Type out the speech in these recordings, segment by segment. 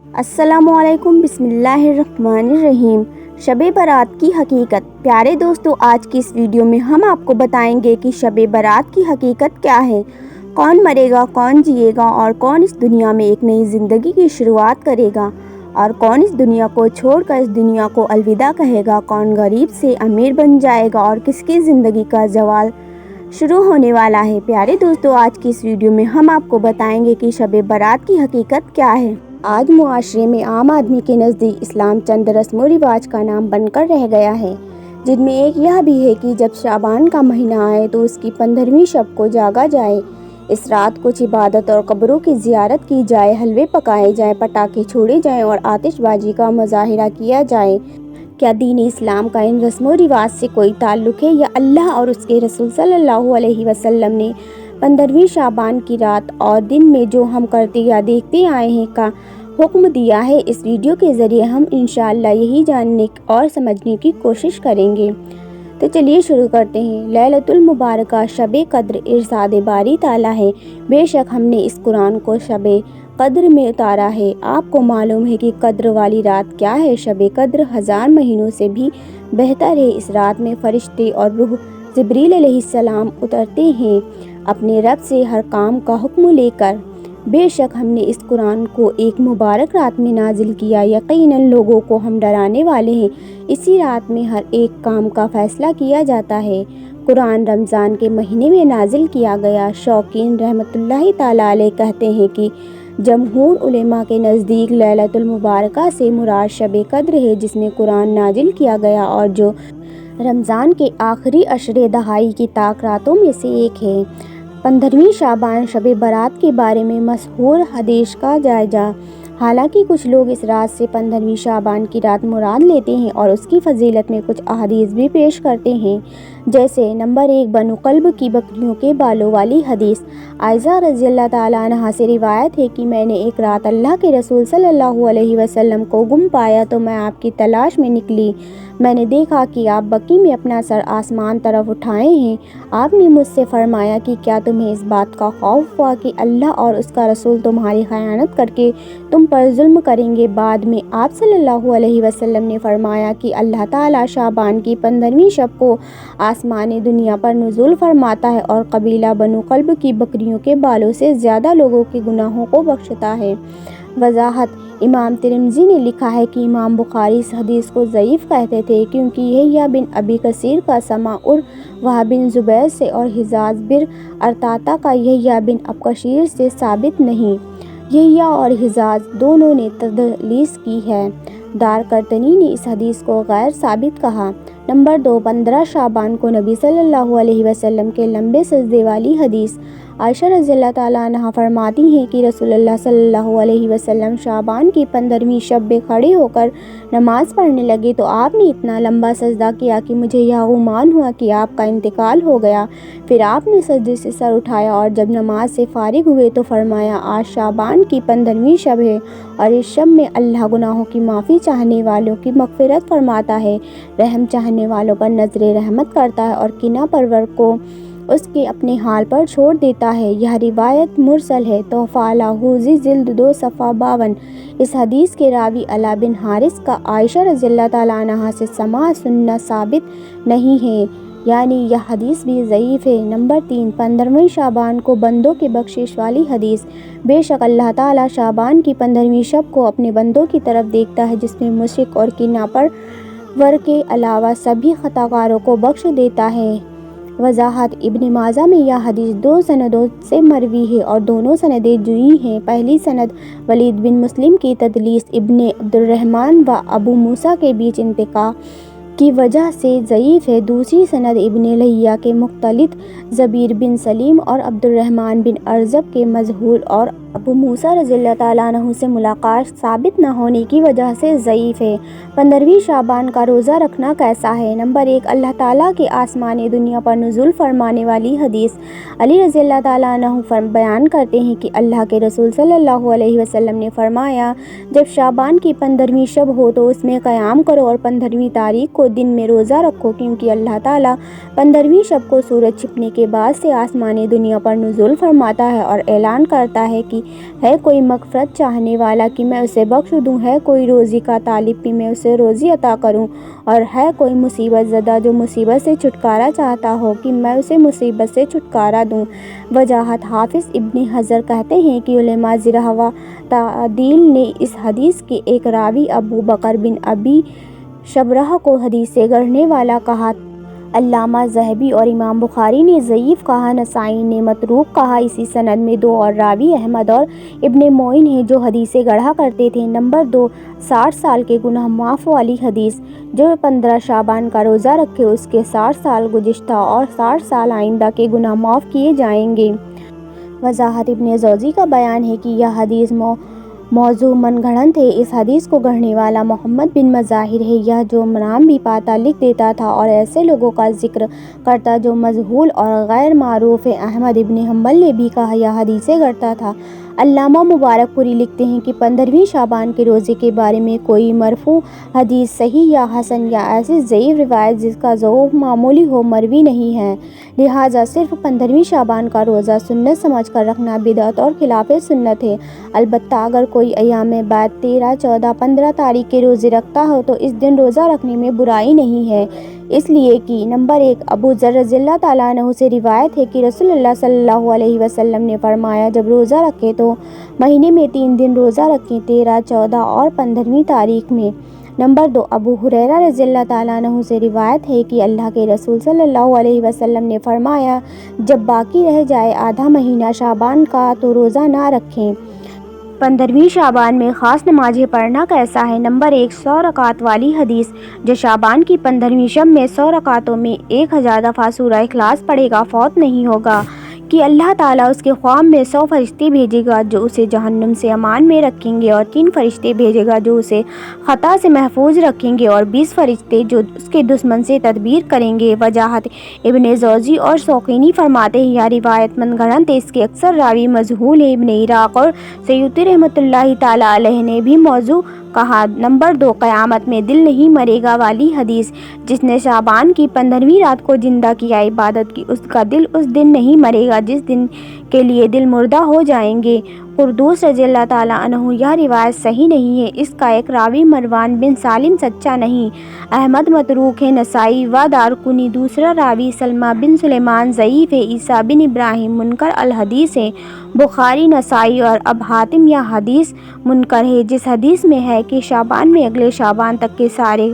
अस्सलामुअलैकुम बिस्मिल्लाहिर्रहमानिर्रहीम। शब बारात की हकीकत। प्यारे दोस्तों, आज की इस वीडियो में हम आपको बताएंगे कि शब बारात की हकीकत क्या है, कौन मरेगा, कौन जिएगा और कौन इस दुनिया में एक नई ज़िंदगी की शुरुआत करेगा और कौन इस दुनिया को छोड़कर इस दुनिया को अलविदा कहेगा, कौन गरीब से अमीर बन जाएगा और किसकी ज़िंदगी का ज़वाल शुरू होने वाला है। प्यारे दोस्तों, आज की इस वीडियो में हम आपको बताएंगे कि शब बारात की हकीकत क्या है। आज मुआशरे में आम आदमी के नज़दीक इस्लाम चंद रस्म व रिवाज का नाम बनकर रह गया है, जिनमें एक यह भी है कि जब शाबान का महीना आए तो उसकी 15वीं शब को जागा जाए। इस रात कुछ इबादत और कब्रों की ज़ियारत की जाए, हलवे पकाए जाएँ, पटाखे छोड़े जाएँ और आतिशबाजी का मुजाहिरा किया जाए। क्या दीन इस्लाम का इन रस्म व रिवाज से कोई ताल्लुक़ है या अल्लाह और उसके रसूल सल्लल्लाहु अलैहि वसल्लम ने 15वीं शाबान की रात और दिन में जो हम करते या देखते आए हैं का हुक्म दिया है। इस वीडियो के ज़रिए हम इंशाअल्लाह यही जानने और समझने की कोशिश करेंगे। तो चलिए शुरू करते हैं। लैलतुल मुबारका शब कद्र इरशाद बारी ताला है, बेशक हमने इस कुरान को शब कद्र में उतारा है। आपको मालूम है कि कद्र वाली रात क्या है। शब कद्र 1000 महीनों से भी बेहतर है। इस रात में फरिश्ते और रूह जिब्रील अलैहिस्सलाम उतरते हैं अपने रब से हर काम का हुक्म लेकर। बेशक हमने इस कुरान को एक मुबारक रात में नाजिल किया। यकीनन लोगों को हम डराने वाले हैं। इसी रात में हर एक काम का फैसला किया जाता है। कुरान रमज़ान के महीने में नाजिल किया गया। शौकीन रहमतुल्लाहि ताला अलैह कहते हैं कि जमहूर उलेमा के नज़दीक लैलतुल मुबारका से मुराद शब कद्र है, जिसमें कुरान नाजिल किया गया और जो रमज़ान के आखिरी अशरे दहाई की ताक रातों में से एक है। 15वीं शाबान शब बारात के बारे में मशहूर हदीस का जायजा। हालांकि कुछ लोग इस रात से 15वीं शाबान की रात मुराद लेते हैं और उसकी फजीलत में कुछ अहादीस भी पेश करते हैं, जैसे नंबर 1 बनु कल्ब की बकरियों के बालों वाली हदीस। आयशा रज़ियल्लाहु ताला अन्हा से रिवायत है कि मैंने एक रात अल्लाह के रसूल सल्लल्लाहु अलैहि वसल्लम को गुम पाया तो मैं आपकी तलाश में निकली। मैंने देखा कि आप बकी में अपना सर आसमान तरफ उठाए हैं। आपने मुझसे फरमाया कि क्या तुम्हें इस बात का खौफ हुआ कि अल्लाह और उसका रसूल तुम्हारी खयानत करके तुम पर जुल्म करेंगे। बाद में आप सल्लल्लाहु अलैहि वसल्लम ने फरमाया कि अल्लाह ताला शाबान की 15वीं शब को आसमान दुनिया पर नुज़ूल फरमाता है और कबीला बनु कल्ब की बकरियों के बालों से ज़्यादा लोगों के गुनाहों को बख्शता है। वजाहत। इमाम तिरमिज़ी ने लिखा है कि इमाम बुखारी इस हदीस को ज़ईफ़ कहते थे क्योंकि यहया बिन अबी कसीर का समाउर वहाब बिन ज़ुबैर से और हिजाज बिन अरताता का यहया बिन अबकशीर से साबित नहीं। यहया और हिजाज दोनों ने तदलीस की है। दार करतनी ने इस हदीस को गैर साबित कहा। नंबर 2 15 शाबान को नबी सल्लल्लाहु अलैहि वसल्लम के लंबे सजदे वाली हदीस। आयशा रज़ियल्लाहु ताला अन्हा फरमाती हैं कि रसूलुल्लाह सल्लल्लाहु अलैहि वसल्लम शाबान की 15वीं शब में खड़े होकर नमाज़ पढ़ने लगे तो आपने इतना लंबा सजदा किया कि मुझे यह गुमान हुआ कि आपका इंतकाल हो गया। फिर आपने सजदे से सर उठाया और जब नमाज से फारिग हुए तो फरमाया, आज शाबान की 15वीं शब है और इस शब में अल्लाह गुनाहों की माफ़ी चाहने वालों की मग़फ़िरत फरमाता है, रहम चाहने वालों पर नज़र रहमत करता है और किना परवर को उसके अपने हाल पर छोड़ देता है। यह रिवायत मुरसल है। तोहफ़ा अला हुज़ी जिल्द 2 सफ़ा 52। इस हदीस के रावी अला बिन हारिस का आयशा रज़ियल्लाहु ताला अन्हा से समा सुन्ना साबित नहीं है, यानी यह हदीस भी ज़ईफ़ है। नंबर 3 15वीं शाबान को बंदों के बख्शिश वाली हदीस। बेशक अल्लाह ताला शाबान की 15वीं शब को अपने बंदों की तरफ देखता है, जिसमें मुशरिक और किना परवर के अलावा सभी खताकारों को बख्श देता है। वजाहत। इब्न माजा में यह हदीस 2 सनदों से मरवी है और दोनों सनदें जुई हैं। पहली सनद वलीद बिन मुस्लिम की तदलीस इब्न अब्दुर्रहमान व अबू मूसा के बीच इंतिका की वजह से ज़ईफ़ है। दूसरी सनद इब्न लहिया के मुख्तलित ज़बीर बिन सलीम और अब्दुर्रहमान बिन अरज़ब के मजहूल और अबू मूसा रज़ियल्लाहु ताला अन्हु से मुलाकात साबित न होने की वजह से ज़ईफ़ है। 15वीं शाबान का रोज़ा रखना कैसा है। नंबर 1 अल्लाह ताला के आसमान दुनिया पर नुज़ूल फरमाने वाली हदीस। अली रज़ियल्लाहु ताला अन्हु बयान करते हैं कि अल्लाह के रसूल सल्लल्लाहु अलैहि वसल्लम ने फरमाया, जब शाबान की 15वीं शब हो तो उसमें क़याम करो और 15वीं तारीख को दिन में रोज़ा रखो, क्योंकि अल्लाह ताला 15वीं शब को सूरज छिपने के बाद से आसमान दुनिया पर नुज़ूल फरमाता है और ऐलान करता है कि ہے کوئی مغفرت چاہنے والا کہ میں اسے بخش دوں، ہے کوئی روزی کا طالب کہ میں اسے روزی عطا کروں، اور ہے کوئی مصیبت زدہ جو مصیبت سے چھٹکارا چاہتا ہو کہ میں اسے مصیبت سے چھٹکارا دوں۔ وضاحت: حافظ ابن حجر کہتے ہیں کہ علماء جرح و تعدیل نے اس حدیث کے ایک راوی ابو بکر بن ابی شبرہ کو حدیث سے گڑھنے والا کہا۔ علامہ ذہبی اور امام بخاری نے ضعیف کہا، نسائی نے متروک کہا۔ اسی سند میں دو اور راوی احمد اور ابن معین ہیں جو حدیث سے گڑھا کرتے تھے۔ نمبر 2، 60 سال کے گناہ معاف والی حدیث: جو 15 شعبان کا روزہ رکھے اس کے 60 سال گزشتہ اور 60 سال آئندہ کے گناہ معاف کیے جائیں گے۔ وضاحت: ابن جوزی کا بیان ہے کہ یہ حدیث موضوع من گھڑت ہے۔ اس حدیث کو گڑھنے والا محمد بن مظاہر ہے۔ یہ جو نام بھی پاتا لکھ دیتا تھا اور ایسے لوگوں کا ذکر کرتا جو مجہول اور غیر معروف ہیں۔ احمد بن حنبل نے بھی کہا یہ حدیث سے گڑھتا تھا۔ علامہ مبارک پوری لکھتے ہیں کہ 15ویں شعبان کے روزے کے بارے میں کوئی مرفوع حدیث صحیح یا حسن یا ایسی ضعیف روایت جس کا ضعف معمولی ہو مروی نہیں ہے، لہٰذا صرف 15ویں شعبان کا روزہ سنت سمجھ کر رکھنا بدعت اور خلاف سنت ہے۔ البتہ اگر کوئی ایام بعد 13، 14، 15 تاریخ کے روزے رکھتا ہو تو اس دن روزہ رکھنے میں برائی نہیں ہے، اس لیے کہ نمبر 1، ابو ذر رضی اللہ تعالیٰ عنہ سے روایت ہے کہ رسول اللہ صلی اللہ علیہ وسلم نے فرمایا جب روزہ رکھیں تو مہینے میں 3 دن روزہ رکھیں، 13، 14 اور 15ویں تاریخ میں۔ نمبر 2، ابو ہریرہ رضی اللہ تعالیٰ عنہ سے روایت ہے کہ اللہ کے رسول صلی اللہ علیہ وسلم نے فرمایا جب باقی رہ جائے آدھا مہینہ شعبان کا تو روزہ نہ رکھیں۔ 15ویں شعبان میں خاص نمازیں پڑھنا کیسا ہے؟ نمبر 1، 100 رکعت والی حدیث: جو شعبان کی 15ویں شب میں 100 رکعتوں میں 1000 دفعہ سورہ اخلاص پڑھے گا فوت نہیں ہوگا کہ اللہ تعالیٰ اس کے خواب میں 100 فرشتے بھیجے گا جو اسے جہنم سے امان میں رکھیں گے، اور 3 فرشتے بھیجے گا جو اسے خطا سے محفوظ رکھیں گے، اور 20 فرشتے جو اس کے دشمن سے تدبیر کریں گے۔ وضاحت: ابن جوزی اور شوکانی فرماتے ہیں یہ روایت من گھڑت ہے، اس کے اکثر راوی مجہول ہیں۔ ابن عراق اور سیوطی رحمۃ اللہ تعالیٰ علیہ نے بھی موضوع کہا۔ نمبر 2، قیامت میں دل نہیں مرے گا والی حدیث: جس نے شعبان کی 15ویں رات کو زندہ کیا عبادت کی اس کا دل اس دن نہیں مرے گا جس دن کے لیے دل مردہ ہو جائیں گے۔ قردوس رضی اللہ تعالیٰ عنہ: یہ روایت صحیح نہیں ہے، اس کا ایک راوی مروان بن سالم سچا نہیں، احمد متروک ہے، نسائی و دارقطنی دوسرا راوی سلمہ بن سلیمان ضعیف ہے، عیسیٰ بن ابراہیم منکر الحدیث ہے، بخاری، نسائی اور ابو حاتم یہ حدیث منکر ہے۔ جس حدیث میں ہے کہ شعبان میں اگلے شعبان تک کے سارے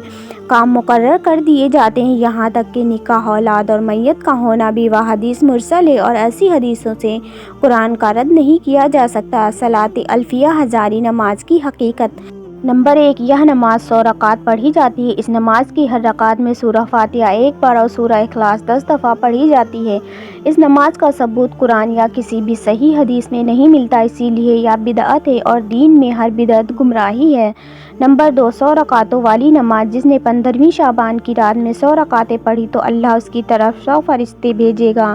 کام مقرر کر دیے جاتے ہیں یہاں تک کہ نکاح، اولاد اور میت کا ہونا بھی، وہ حدیث مرسل ہے اور ایسی حدیثوں سے قرآن کا رد نہیں کیا جا سکتا۔ صلاۃ الفیہ ہزاری نماز کی حقیقت: نمبر 1، یہ نماز 100 رکعت پڑھی جاتی ہے۔ اس نماز کی ہر رکعت میں سورہ فاتحہ 1 بار اور سورہ اخلاص 10 دفعہ پڑھی جاتی ہے۔ اس نماز کا ثبوت قرآن یا کسی بھی صحیح حدیث میں نہیں ملتا، اسی لیے یہ بدعت ہے اور دین میں ہر بدعت گمراہی ہے۔ نمبر 2، 100 رکعتوں والی نماز: جس نے 15ویں شعبان کی رات میں 100 رکعتیں پڑھی تو اللہ اس کی طرف 100 فرشتے بھیجے گا،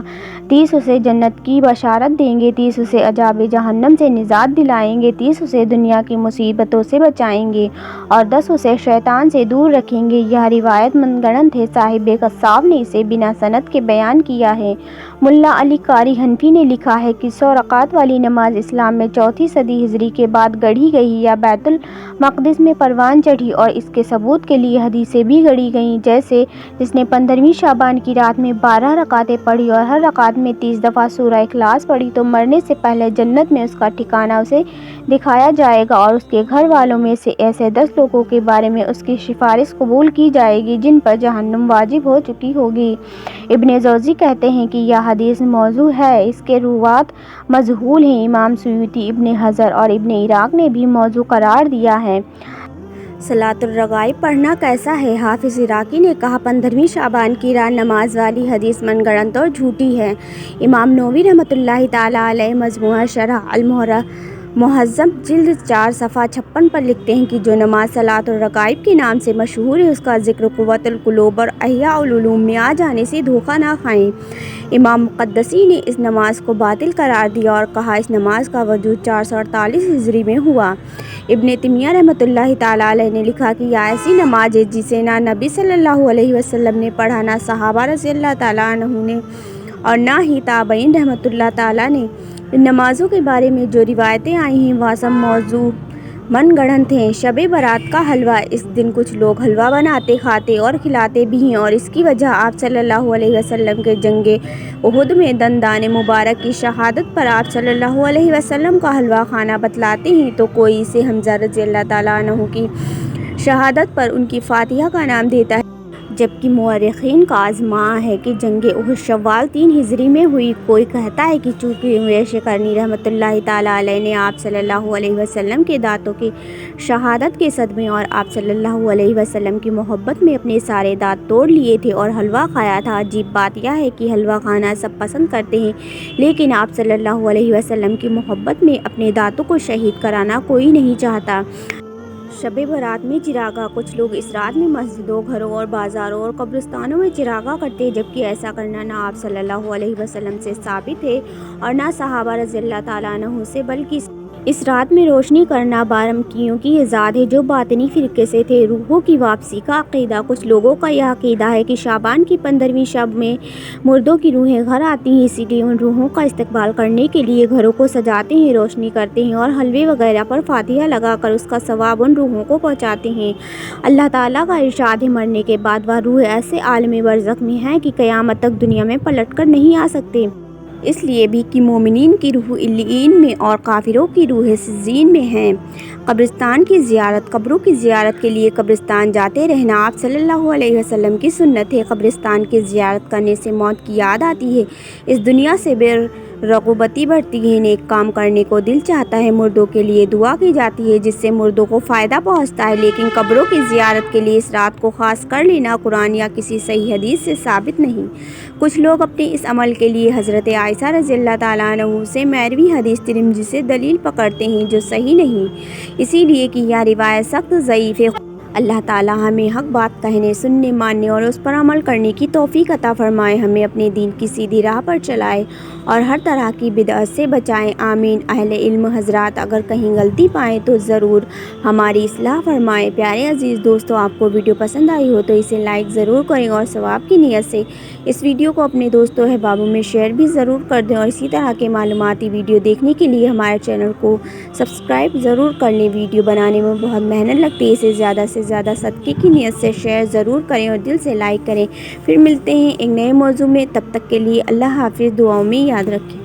30 اسے جنت کی بشارت دیں گے، 30 اسے عذاب جہنم سے نجات دلائیں گے، 30 اسے دنیا کی مصیبتوں سے بچائیں گے اور 10 اسے شیطان سے دور رکھیں گے۔ یہ روایت من گھڑت ہے، صاحب کشاف نے اسے بنا سند کے بیان کیا ہے۔ ملا علی قاری حنفی نے لکھا ہے کہ 100 رکعت والی نماز اسلام میں 4 صدی ہجری کے بعد گڑھی گئی یا بیت المقدس میں پروان چڑھی، اور اس کے ثبوت کے لیے حدیثیں بھی گڑھی گئیں، جیسے جس نے 15ویں شعبان کی رات میں 12 رکعتیں پڑھی اور ہر رکعت میں 30 دفعہ سورہ اخلاص پڑھی تو مرنے سے پہلے جنت میں اس کا ٹھکانہ اسے دکھایا جائے گا، اور اس کے گھر والوں میں سے ایسے 10 لوگوں کے بارے میں اس کی سفارش قبول کی جائے گی جن پر جہنم واجب ہو چکی ہوگی۔ ابن جوزی کہتے ہیں کہ یہ حدیث موضوع ہے، اس کے روات مجہول ہیں۔ امام سیوطی، ابن حجر اور ابن عراق نے بھی موضوع قرار دیا ہے۔ صلاۃ الرغائب پڑھنا کیسا ہے؟ حافظ عراقی نے کہا 15ویں شعبان کی رات نماز والی حدیث من گھڑت اور جھوٹی ہے۔ امام نووی رحمۃ اللہ تعالیٰ علیہ مجموعہ شرح المہذب جلد 4 صفحہ 56 پر لکھتے ہیں کہ جو نماز صلاۃ الرغائب کے نام سے مشہور ہے اس کا ذکر قوت القلوب اور احیاء العلوم میں آ جانے سے دھوکہ نہ کھائیں۔ امام مقدسی نے اس نماز کو باطل قرار دیا اور کہا اس نماز کا وجود 448 ہجری میں ہوا۔ ابن تیمیہ رحمۃ اللہ تعالیٰ علیہ نے لکھا کہ یہ ایسی نماز ہے جسے نہ نبی صلی اللہ علیہ وسلم نے پڑھا، نہ صحابہ رضی اللہ تعالیٰ عنہ نے، اور نہ ہی تابعین رحمۃ اللہ تعالیٰ نے नमाज़ों के बारे में जो रिवायतें आई हैं वह सब मौजू मन गढ़ंत हैं। शब बारात का हलवा, इस दिन कुछ लोग हलवा बनाते, खाते और खिलाते भी हैं और इसकी वजह आप सल्लल्लाहु अलैहि वसल्लम के जंगे उहुद में दंदान मुबारक की शहादत पर आप सल्लल्लाहु अलैहि वसल्लम का हलवा खाना बतलाते हैं। तो कोई इसे हमज़ा रज़ियल्लाहु तआला अन्हु की शहादत पर उनकी फातिहा का नाम देता है, जबकि मुअर्रिखीन का आज़मा है कि जंग उहुद शव्वाल 3 हिजरी में हुई। कोई कहता है कि चूँकि उवैस करनी रहमतुल्लाहि तआला अलैह ने आप सल्लल्लाहु अलैहि वसल्लम के दांतों की शहादत के सदमे और आप सल्लल्लाहु अलैहि वसल्लम की मोहब्बत में अपने सारे दांत तोड़ लिए थे और हलवा खाया था। अजीब बात यह है कि हलवा खाना सब पसंद करते हैं, लेकिन आप सल्लल्लाहु अलैहि वसल्लम की मोहब्बत में अपने दांतों को शहीद कराना कोई नहीं चाहता। शब बारात में चिरागा, कुछ लोग इस रात में मस्जिदों, घरों और बाज़ारों और कब्रिस्तानों में चिरागा करते हैं, जबकि ऐसा करना ना आप सल्लल्लाहु अलैहि वसल्लम से साबित है और ना सहाबा रज़ियल्लाहु तआला अन्हुम से, बल्कि इस रात में रोशनी करना बारमकियों की इजाद है जो बातिनी फ़िरके से थे। रूहों की वापसी का अक़ीदा, कुछ लोगों का यह अक़ीदा है कि शाबान की 15वीं शब में मुर्दों की रूहें घर आती हैं, इसीलिए उन रूहों का इस्तकबाल करने के लिए घरों को सजाते हैं, रोशनी करते हैं और हलवे वगैरह पर फातिहा लगाकर उसका सवाब उन रूहों को पहुँचाते हैं। अल्लाह ताला का इरशाद है, मरने के बाद वह रूह ऐसे आलम बरज़ख में है कि क़यामत तक दुनिया में पलट कर नहीं आ सकते, इसलिए भी कि मोमिनीन की रूह इल्लीन में और काफिरों की रूह सिज्जीन में हैं। कब्रिस्तान की ज़ियारत, कब्रों की ज़ियारत के लिए कब्रिस्तान जाते रहना आप सल्लल्लाहु अलैहि वसल्लम की सुन्नत है। कब्रिस्तान की ज़ियारत करने से मौत की याद आती है, इस दुनिया से बेरग़बती बढ़ती है, नेक काम करने को दिल चाहता है, मुर्दों के लिए दुआ की जाती है जिससे मुर्दों को फ़ायदा पहुँचता है। लेकिन कब्रों की ज़ियारत के लिए इस रात को ख़ास कर लेना कुरान या किसी सही हदीस से साबित नहीं। कुछ लोग अपने इस अमल के लिए हज़रत आयशा रज़ियल्लाहु तआला अन्हा से मरवी हदीस तिरमिज़ी से दलील पकड़ते हैं जो सही नहीं, इसीलिए कि यह रिवायत सख्त ज़ईफ़ है। अल्लाह ताला हमें हक़ बात कहने, सुनने, मानने और उस पर अमल करने की तौफ़ीक़ अता फ़रमाए, हमें अपने दीन की सीधी राह पर चलाए और हर तरह की बिदअत से बचाएं। आमीन। अहले इल्म हज़रात, अगर कहीं गलती पाएँ तो ज़रूर हमारी इस्लाह फ़रमाएँ। प्यारे अज़ीज़ दोस्तों, आपको वीडियो पसंद आई हो तो इसे लाइक ज़रूर करें और सवाब की नीयत से इस वीडियो को अपने दोस्तों अहबाबों में शेयर भी ज़रूर कर दें और इसी तरह के मालूमाती वीडियो देखने के लिए हमारे चैनल को सब्सक्राइब ज़रूर कर लें। वीडियो बनाने में बहुत मेहनत लगती है, इसे ज़्यादा से ज़्यादा सदक़े की नीयत से शेयर ज़रूर करें और दिल से लाइक करें। फिर मिलते हैं एक नए मौजू में, तब तक के लिए अल्लाह हाफ़िज़। दुआओं में याद रखें।